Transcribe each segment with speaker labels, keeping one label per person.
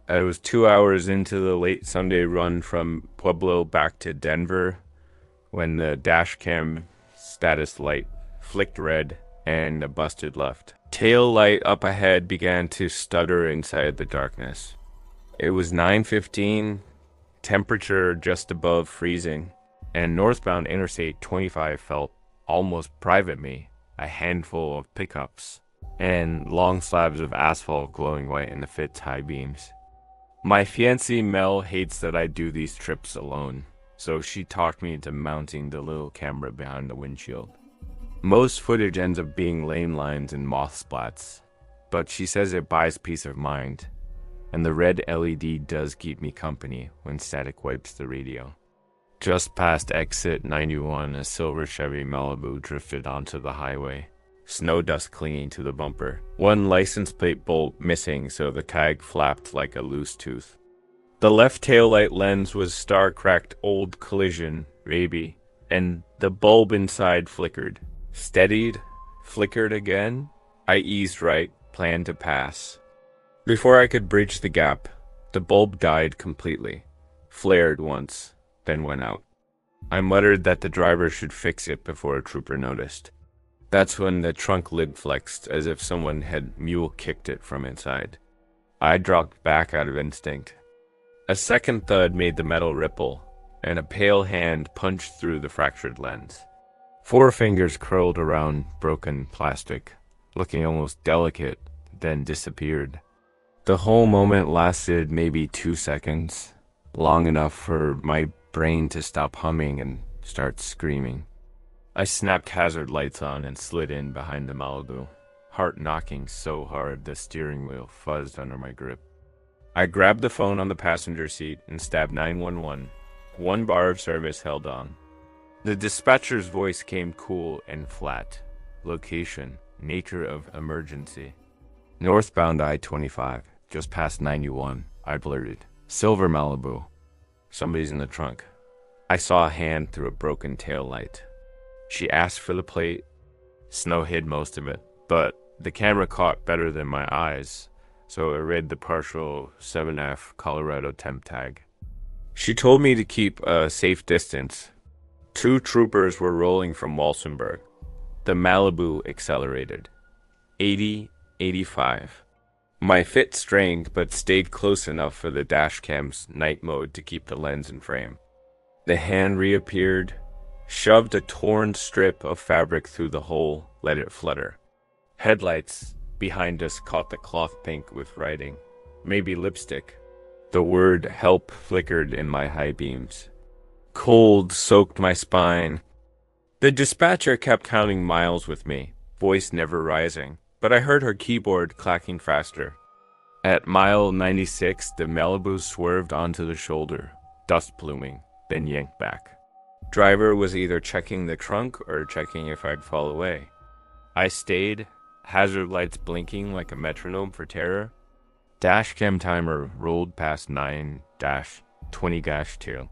Speaker 1: I was 2 hours into the late Sunday run from Pueblo back to Denver when the dash cam status light flicked red and a busted left. Tail light up ahead began to stutter inside the darkness. It was 9:15, temperature just above freezing, and northbound Interstate 25 felt almost private me, a handful of pickups, and long slabs of asphalt glowing white in the Fitz high beams. My fiancée Mel hates that I do these trips alone, so she talked me into mounting the little camera behind the windshield. Most footage ends up being lane lines and moth splats, but she says it buys peace of mind, and the red LED does keep me company when static wipes the radio. Just past exit 91, a silver Chevy Malibu drifted onto the highway, snow dust clinging to the bumper. One license plate bolt missing, so the tag flapped like a loose tooth. The left taillight lens was star-cracked old collision, maybe, and the bulb inside flickered. Steadied, flickered again. I eased right, planned to pass. Before I could bridge the gap, the bulb died completely, flared once, then went out. I muttered that the driver should fix it before a trooper noticed. That's when the trunk lid flexed, as if someone had mule-kicked it from inside. I dropped back out of instinct. A second thud made the metal ripple, and a pale hand punched through the fractured lens. 4 fingers curled around broken plastic, looking almost delicate, then disappeared. The whole moment lasted maybe 2 seconds, long enough for my brain to stop humming and start screaming. I snapped hazard lights on and slid in behind the Malibu, heart knocking so hard the steering wheel fuzzed under my grip. I grabbed the phone on the passenger seat and stabbed 911. 1 bar of service held on. The dispatcher's voice came cool and flat. Location, nature of emergency. Northbound I-25, just past 91, I blurted. Silver Malibu. Somebody's in the trunk. I saw a hand through a broken tail light. She asked for the plate. Snow hid most of it, but the camera caught better than my eyes, so it read the partial 7F Colorado temp tag. She told me to keep a safe distance. 2 troopers were rolling from Walsenburg. The Malibu accelerated. 80, 85. My fit strained, but stayed close enough for the dash cam's night mode to keep the lens in frame. The hand reappeared, shoved a torn strip of fabric through the hole, let it flutter. Headlights behind us caught the cloth pink with writing, maybe lipstick. The word help flickered in my high beams. Cold soaked my spine. The dispatcher kept counting miles with me, voice never rising, but I heard her keyboard clacking faster. At mile 96, the Malibu swerved onto the shoulder, dust pluming, then yanked back. Driver was either checking the trunk or checking if I'd fall away. I stayed, hazard lights blinking like a metronome for terror. Dashcam timer rolled past 9-20-2.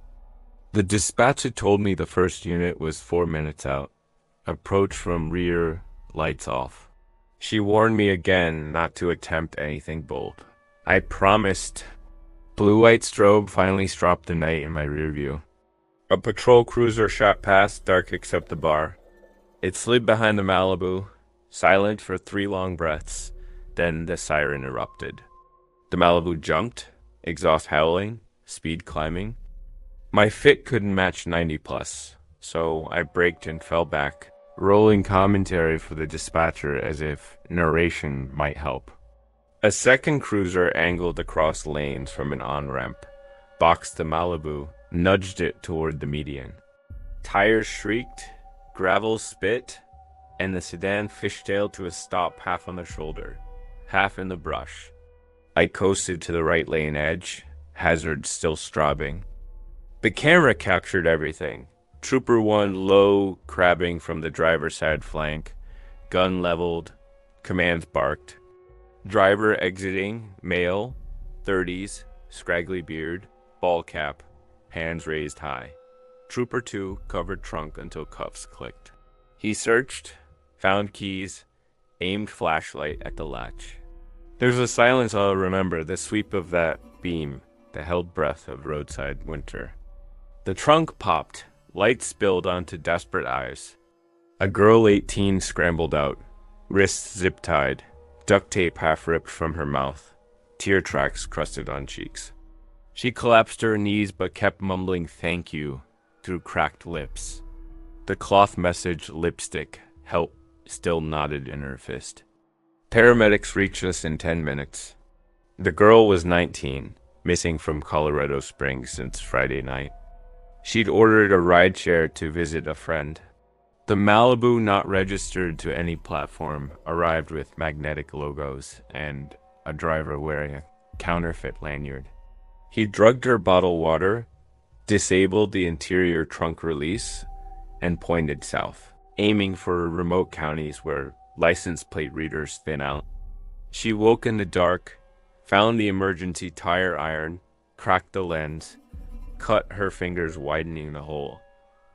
Speaker 1: The dispatcher told me the first unit was 4 minutes out. Approach from rear, lights off. She warned me again not to attempt anything bold. I promised. Blue-white strobe finally stropped the night in my rear view. A patrol cruiser shot past, dark except the bar. It slid behind the Malibu, silent for 3 long breaths. Then the siren erupted. The Malibu jumped, exhaust howling, speed climbing. My fit couldn't match 90 plus, so I braked and fell back, rolling commentary for the dispatcher as if narration might help. A second cruiser angled across lanes from an on-ramp, boxed the Malibu, nudged it toward the median. Tires shrieked, gravel spit, and the sedan fishtailed to a stop half on the shoulder, half in the brush. I coasted to the right lane edge, hazard still strobing. The camera captured everything. Trooper 1 low, crabbing from the driver's side flank, gun leveled, commands barked. Driver exiting, male, 30s, scraggly beard, ball cap, hands raised high. Trooper 2 covered trunk until cuffs clicked. He searched, found keys, aimed flashlight at the latch. There's a silence I'll remember, the sweep of that beam that held breath of roadside winter. The trunk popped, light spilled onto desperate eyes. A girl 18 scrambled out, wrists zip-tied, duct tape half ripped from her mouth, tear tracks crusted on cheeks. She collapsed to her knees but kept mumbling thank you through cracked lips. The cloth message lipstick, help, still knotted in her fist. Paramedics reached us in 10 minutes. The girl was 19, missing from Colorado Springs since Friday night. She'd ordered a rideshare to visit a friend. The Malibu, not registered to any platform, arrived with magnetic logos and a driver wearing a counterfeit lanyard. He drugged her bottled water, disabled the interior trunk release, and pointed south, aiming for remote counties where license plate readers thin out. She woke in the dark, found the emergency tire iron, cracked the lens, cut her fingers widening the hole,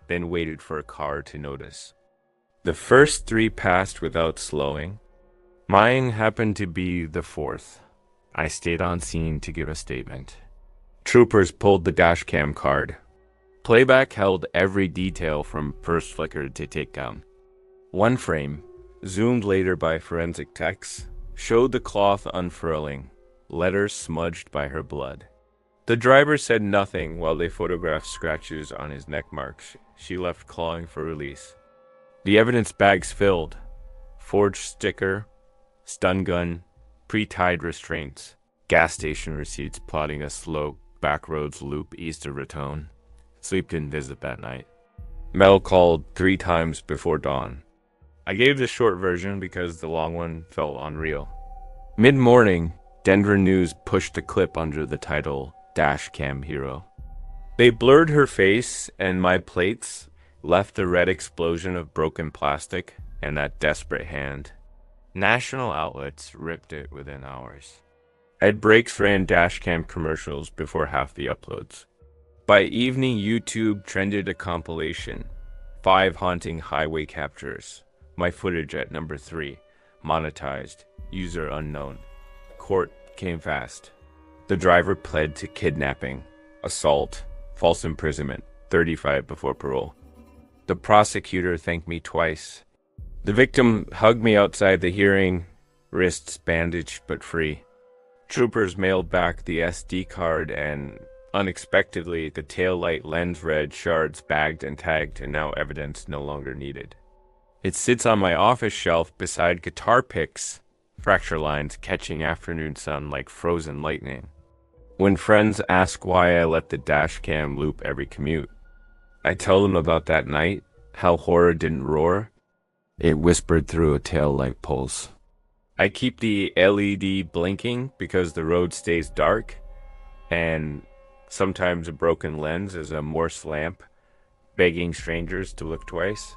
Speaker 1: then waited for a car to notice. The first 3 passed without slowing. Mine happened to be the 4th. I stayed on scene to give a statement. Troopers pulled the dashcam card. Playback held every detail from first flicker to takedown. One frame, zoomed later by forensic techs, showed the cloth unfurling, letters smudged by her blood. The driver said nothing while they photographed scratches on his neck marks she left clawing for release. The evidence bags filled. Forged sticker, stun gun, pre-tied restraints, gas station receipts plotting a slow backroads loop east of Raton. Sleep didn't visit that night. Mel called 3 times before dawn. I gave the short version because the long one felt unreal. Mid-morning, Denver News pushed a clip under the title, Dash Cam Hero. They blurred her face, and my plates left a red explosion of broken plastic and that desperate hand. National outlets ripped it within hours. Ed Breaks ran dashcam commercials before half the uploads. By evening, YouTube trended a compilation, 5 haunting highway captures. My footage at number 3, monetized, user unknown. Court came fast. The driver pled to kidnapping, assault, false imprisonment, 35 before parole. The prosecutor thanked me twice. The victim hugged me outside the hearing, wrists bandaged but free. Troopers mailed back the SD card and, unexpectedly, the taillight lens red shards bagged and tagged and now evidence no longer needed. It sits on my office shelf beside guitar picks, fracture lines catching afternoon sun like frozen lightning. When friends ask why I let the dash cam loop every commute, I tell them about that night, how horror didn't roar. It whispered through a taillight pulse. I keep the LED blinking because the road stays dark, and sometimes a broken lens is a Morse lamp, begging strangers to look twice.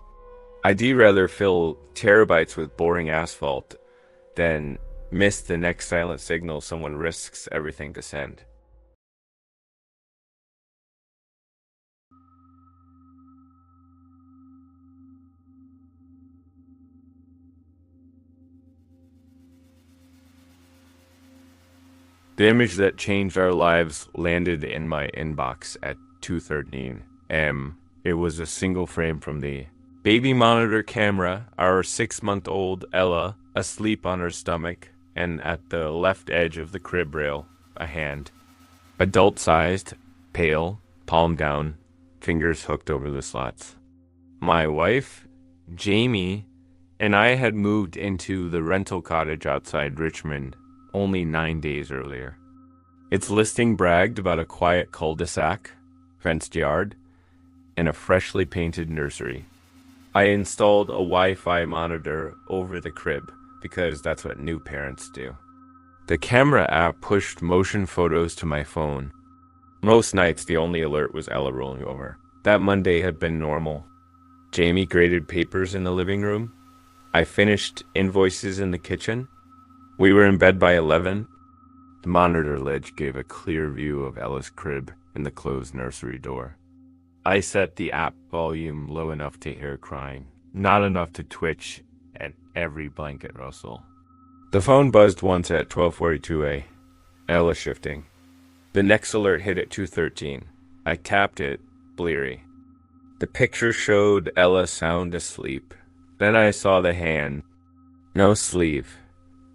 Speaker 1: I'd rather fill terabytes with boring asphalt than miss the next silent signal someone risks everything to send. The image that changed our lives landed in my inbox at 2:13 am. It was a single frame from the baby monitor camera, our 6-month-old Ella asleep on her stomach, and at the left edge of the crib rail, a hand. Adult-sized, pale, palm down, fingers hooked over the slots. My wife, Jamie, and I had moved into the rental cottage outside Richmond only 9 days earlier. Its listing bragged about a quiet cul-de-sac, fenced yard, and a freshly painted nursery. I installed a Wi-Fi monitor over the crib because that's what new parents do. The camera app pushed motion photos to my phone. Most nights the only alert was Ella rolling over. That Monday had been normal. Jamie graded papers in the living room. I finished invoices in the kitchen. We were in bed by 11. The monitor ledge gave a clear view of Ella's crib and the closed nursery door. I set the app volume low enough to hear crying, not enough to twitch at every blanket rustle. The phone buzzed once at 12:42 a. Ella shifting. The next alert hit at 2:13. I tapped it, bleary. The picture showed Ella sound asleep. Then I saw the hand. No sleeve,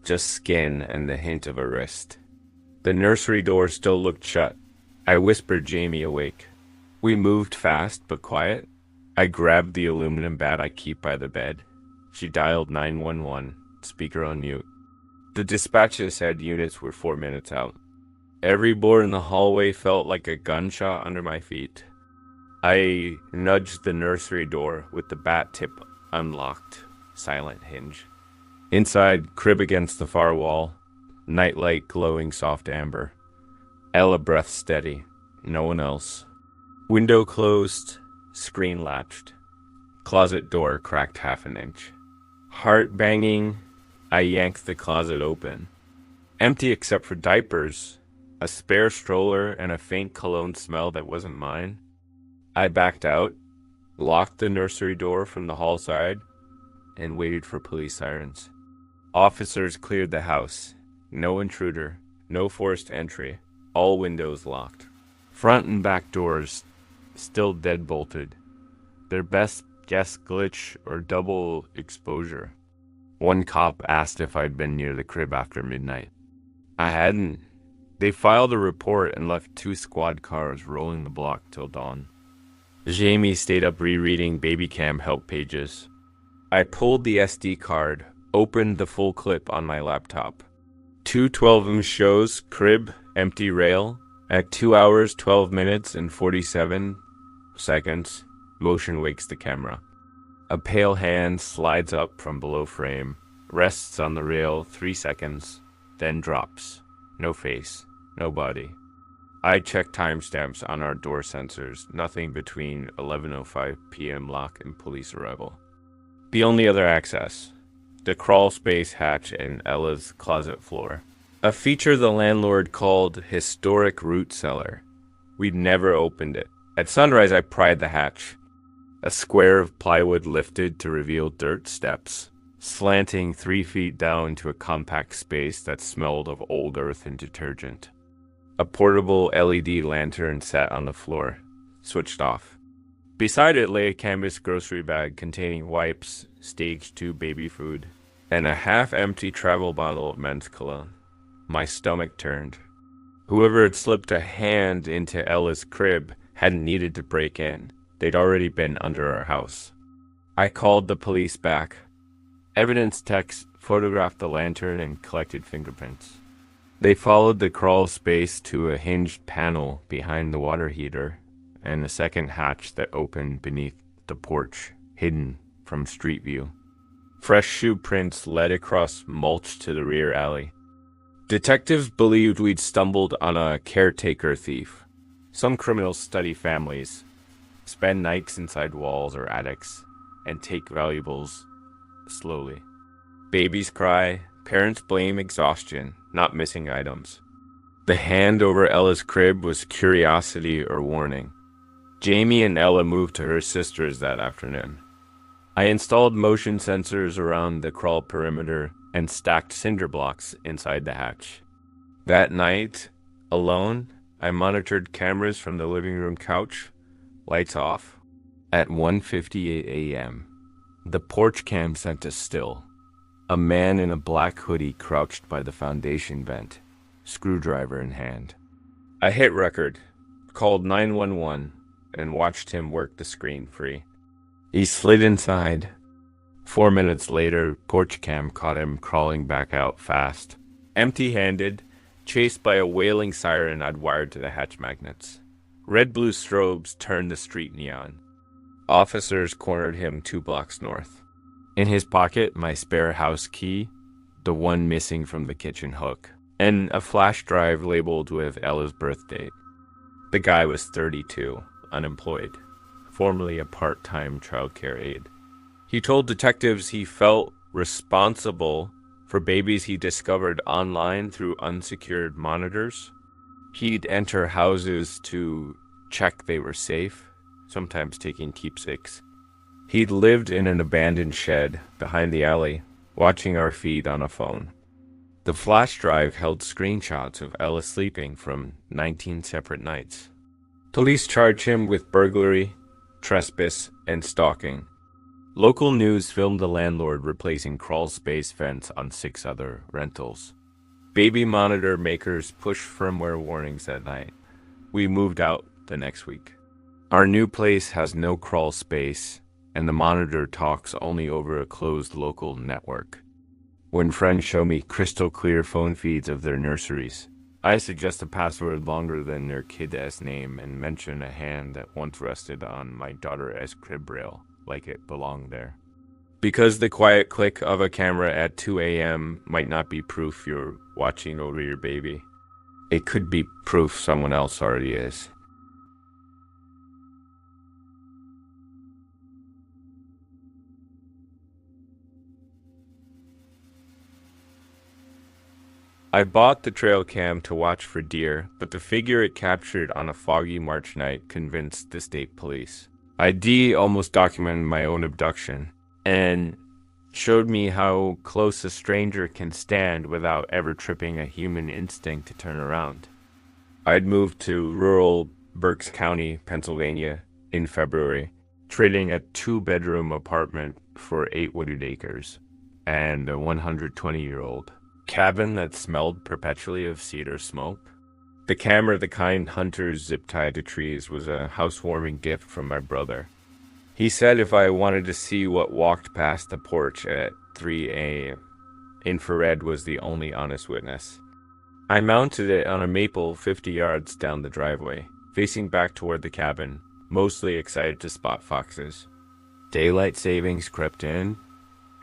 Speaker 1: just skin and the hint of a wrist. The nursery door still looked shut. I whispered Jamie awake. We moved fast but quiet. I grabbed the aluminum bat I keep by the bed. She dialed 911, speaker on mute. The dispatcher said units were 4 minutes out. Every board in the hallway felt like a gunshot under my feet. I nudged the nursery door with the bat tip unlocked, silent hinge. Inside, crib against the far wall, nightlight glowing soft amber. Ella breath steady, no one else. Window closed, screen latched. Closet door cracked half an inch. Heart banging, I yanked the closet open. Empty except for diapers, a spare stroller, and a faint cologne smell that wasn't mine. I backed out, locked the nursery door from the hall side, and waited for police sirens. Officers cleared the house. No intruder, no forced entry, all windows locked. Front and back doors still deadbolted. Their best guess glitch or double exposure. One cop asked if I'd been near the crib after midnight. I hadn't. They filed a report and left 2 squad cars rolling the block till dawn. Jamie stayed up rereading baby cam help pages. I pulled the SD card, opened the full clip on my laptop. 2:12 shows crib, empty rail. At 2 hours, 12 minutes, and 47 seconds, motion wakes the camera. A pale hand slides up from below frame, rests on the rail 3 seconds, then drops. No face, no body. I check timestamps on our door sensors, nothing between 11:05 p.m. lock and police arrival. The only other access, the crawl space hatch in Ella's closet floor. A feature the landlord called historic root cellar. We'd never opened it. At sunrise, I pried the hatch. A square of plywood lifted to reveal dirt steps, slanting 3 feet down to a compact space that smelled of old earth and detergent. A portable LED lantern sat on the floor, switched off. Beside it lay a canvas grocery bag containing wipes, stage 2 baby food, and a half-empty travel bottle of men's cologne. My stomach turned. Whoever had slipped a hand into Ella's crib hadn't needed to break in. They'd already been under our house. I called the police back. Evidence techs photographed the lantern and collected fingerprints. They followed the crawl space to a hinged panel behind the water heater and a second hatch that opened beneath the porch, hidden from street view. Fresh shoe prints led across mulch to the rear alley. Detectives believed we'd stumbled on a caretaker thief. Some criminals study families, spend nights inside walls or attics, and take valuables slowly. Babies cry, parents blame exhaustion, not missing items. The hand over Ella's crib was curiosity or warning. Jamie and Ella moved to her sister's that afternoon. I installed motion sensors around the crawl perimeter and stacked cinder blocks inside the hatch. That night, alone, I monitored cameras from the living room couch, lights off. At 1:58 a.m., the porch cam sent us still. A man in a black hoodie crouched by the foundation vent, screwdriver in hand. I hit record, called 911, and watched him work the screen free. He slid inside. 4 minutes later, porch cam caught him crawling back out fast, empty-handed, chased by a wailing siren I'd wired to the hatch magnets. Red-blue strobes turned the street neon. Officers cornered him 2 blocks north. In his pocket, my spare house key, the one missing from the kitchen hook, and a flash drive labeled with Ella's birth date. The guy was 32, unemployed, formerly a part-time childcare aide. He told detectives he felt responsible for babies he discovered online through unsecured monitors. He'd enter houses to check they were safe, sometimes taking keepsakes. He'd lived in an abandoned shed behind the alley, watching our feed on a phone. The flash drive held screenshots of Ellis sleeping from 19 separate nights. Police charged him with burglary, trespass, and stalking. Local news filmed the landlord replacing crawl space fence on 6 other rentals. Baby monitor makers pushed firmware warnings at night. We moved out the next week. Our new place has no crawl space, and the monitor talks only over a closed local network. When friends show me crystal clear phone feeds of their nurseries, I suggest a password longer than their kid's name and mention a hand that once rested on my daughter's crib rail, like it belonged there. Because the quiet click of a camera at 2 a.m. might not be proof you're watching over your baby, it could be proof someone else already is. I bought the trail cam to watch for deer, but the figure it captured on a foggy March night convinced the state police. ID almost documented my own abduction and showed me how close a stranger can stand without ever tripping a human instinct to turn around. I'd moved to rural Berks County, Pennsylvania in February, trading a 2-bedroom apartment for 8 wooded acres and a 120-year-old cabin that smelled perpetually of cedar smoke. The camera the kind hunters zip-tied to trees was a housewarming gift from my brother. He said if I wanted to see what walked past the porch at 3 a.m., infrared was the only honest witness. I mounted it on a maple 50 yards down the driveway, facing back toward the cabin, mostly excited to spot foxes. Daylight savings crept in,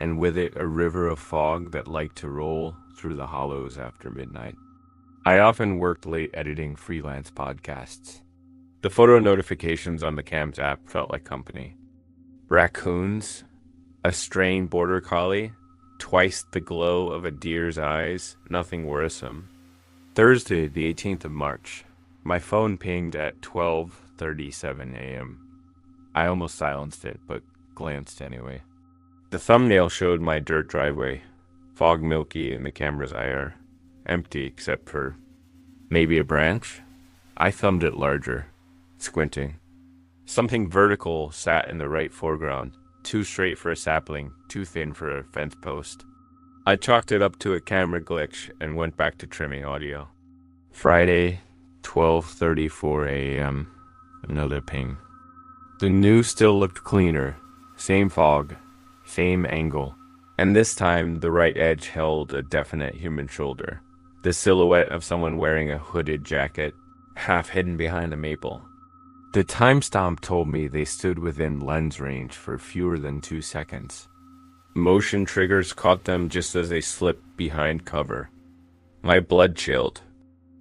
Speaker 1: and with it a river of fog that liked to roll through the hollows after midnight. I often worked late editing freelance podcasts. The photo notifications on the Cams app felt like company. Raccoons, a straying border collie, twice the glow of a deer's eyes, nothing worrisome. Thursday, the 18th of March. My phone pinged at 12:37 a.m. I almost silenced it, but glanced anyway. The thumbnail showed my dirt driveway, fog milky in the camera's IR, empty except for maybe a branch. I thumbed it larger, squinting. Something vertical sat in the right foreground, too straight for a sapling, too thin for a fence post. I chalked it up to a camera glitch and went back to trimming audio. Friday, 12:34 a.m. Another ping. The news still looked cleaner. Same fog, same angle. And this time, the right edge held a definite human shoulder. The silhouette of someone wearing a hooded jacket, half hidden behind a maple. The timestamp told me they stood within lens range for fewer than 2 seconds. Motion triggers caught them just as they slipped behind cover. My blood chilled.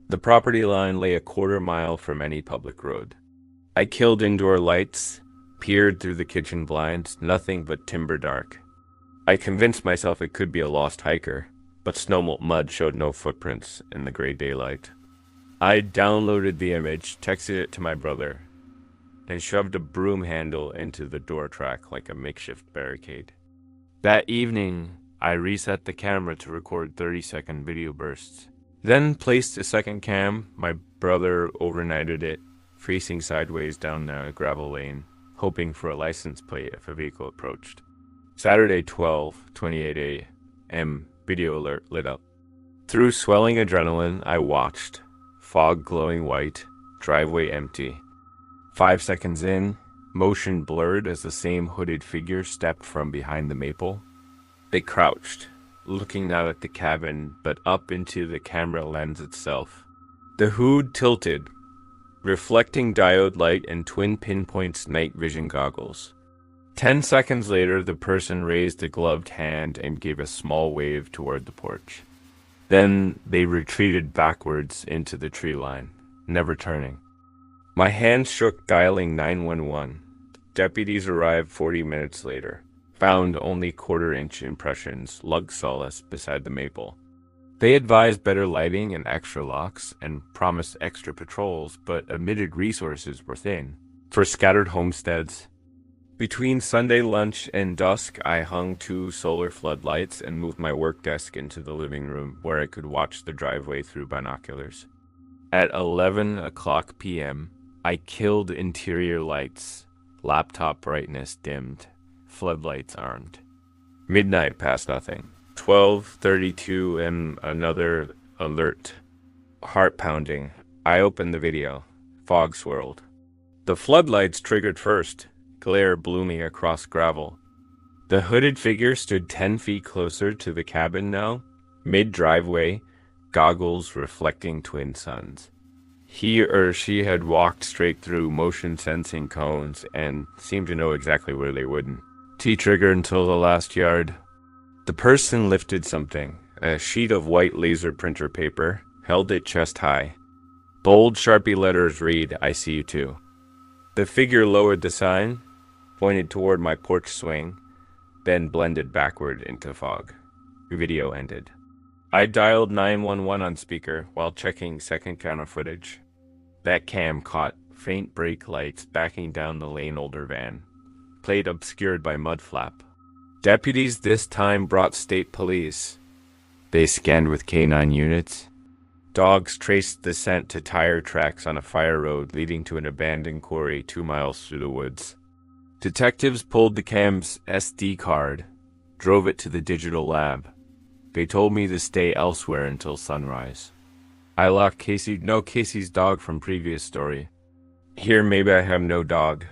Speaker 1: The property line lay a quarter-mile from any public road. I killed indoor lights, peered through the kitchen blinds, nothing but timber dark. I convinced myself it could be a lost hiker, but snowmelt mud showed no footprints in the gray daylight. I downloaded the image, texted it to my brother, and shoved a broom handle into the door track like a makeshift barricade. That evening, I reset the camera to record 30-second video bursts, then placed a second cam. My brother overnighted it, facing sideways down a gravel lane, hoping for a license plate if a vehicle approached. Saturday, 12:28 a.m. Video alert lit up. Through swelling adrenaline, I watched. Fog glowing white, driveway empty. 5 seconds in, motion blurred as the same hooded figure stepped from behind the maple. They crouched, looking not at the cabin, but up into the camera lens itself. The hood tilted, reflecting diode light and twin pinpoints night vision goggles. 10 seconds later, the person raised a gloved hand and gave a small wave toward the porch. Then they retreated backwards into the tree line, never turning. My hands shook dialing 911. Deputies arrived 40 minutes later, found only quarter-inch impressions, lug solace beside the maple. They advised better lighting and extra locks and promised extra patrols, but admitted resources were thin. For scattered homesteads, Between Sunday lunch and dusk, I hung 2 solar floodlights and moved my work desk into the living room where I could watch the driveway through binoculars. At 11 o'clock p.m., I killed interior lights, laptop brightness dimmed, floodlights armed. Midnight past nothing. 12:32 and another alert. Heart pounding. I opened the video. Fog swirled. The floodlights triggered first, glare blooming across gravel. The hooded figure stood 10 feet closer to the cabin now, mid-driveway, goggles reflecting twin suns. He or she had walked straight through motion-sensing cones and seemed to know exactly where they wouldn't. T-trigger until the last yard. The person lifted something, a sheet of white laser printer paper, held it chest high. Bold Sharpie letters read, "I see you too." The figure lowered the sign, pointed toward my porch swing, then blended backward into fog. Video ended. I dialed 911 on speaker while checking second camera footage. That cam caught faint brake lights backing down the lane older van, plate obscured by mud flap. Deputies this time brought state police. They scanned with K9 units. Dogs traced the scent to tire tracks on a fire road leading to an abandoned quarry 2 miles through the woods. Detectives pulled the cam's SD card, drove it to the digital lab. They told me to stay elsewhere until sunrise. I locked Casey's dog from previous story. Here maybe I have no dog.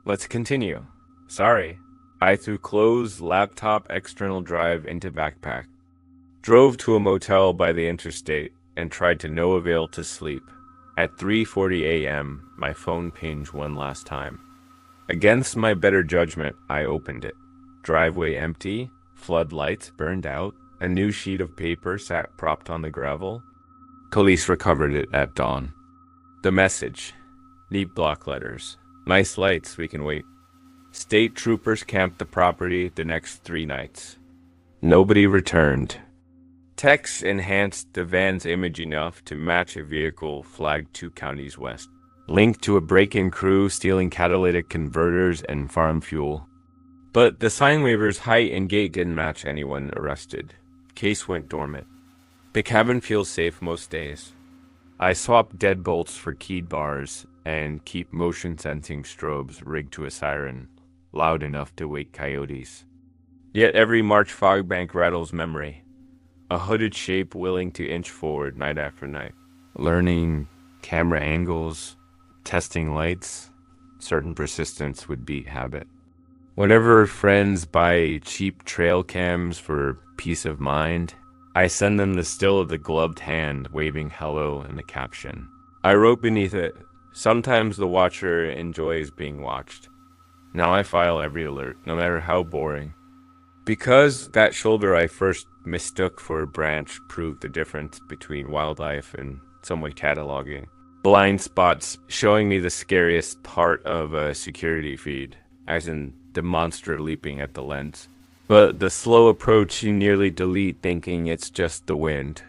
Speaker 1: Let's continue. Sorry. I threw clothes, laptop, external drive into backpack. Drove to a motel by the interstate and tried to no avail to sleep. At 3:40 a.m., my phone pinged one last time. Against my better judgment, I opened it. Driveway empty, floodlights burned out, a new sheet of paper sat propped on the gravel. Police recovered it at dawn. The message. Neat block letters. Nice lights, we can wait. State troopers camped the property the next 3 nights. Nobody returned. Text enhanced the van's image enough to match a vehicle flagged 2 counties west. Linked to a break-in crew stealing catalytic converters and farm fuel. But the sign waiver's height and gait didn't match anyone arrested. Case went dormant. The cabin feels safe most days. I swap deadbolts for keyed bars and keep motion-sensing strobes rigged to a siren, loud enough to wake coyotes. Yet every March fog bank rattles memory. A hooded shape willing to inch forward night after night. Learning camera angles, testing lights, certain persistence would beat habit. Whenever friends buy cheap trail cams for peace of mind, I send them the still of the gloved hand waving hello in the caption. I wrote beneath it, sometimes the watcher enjoys being watched. Now I file every alert, no matter how boring. Because that shoulder I first mistook for a branch proved the difference between wildlife and someone cataloging. Blind spots showing me the scariest part of a security feed, as in the monster leaping at the lens. But the slow approach you nearly delete thinking it's just the wind.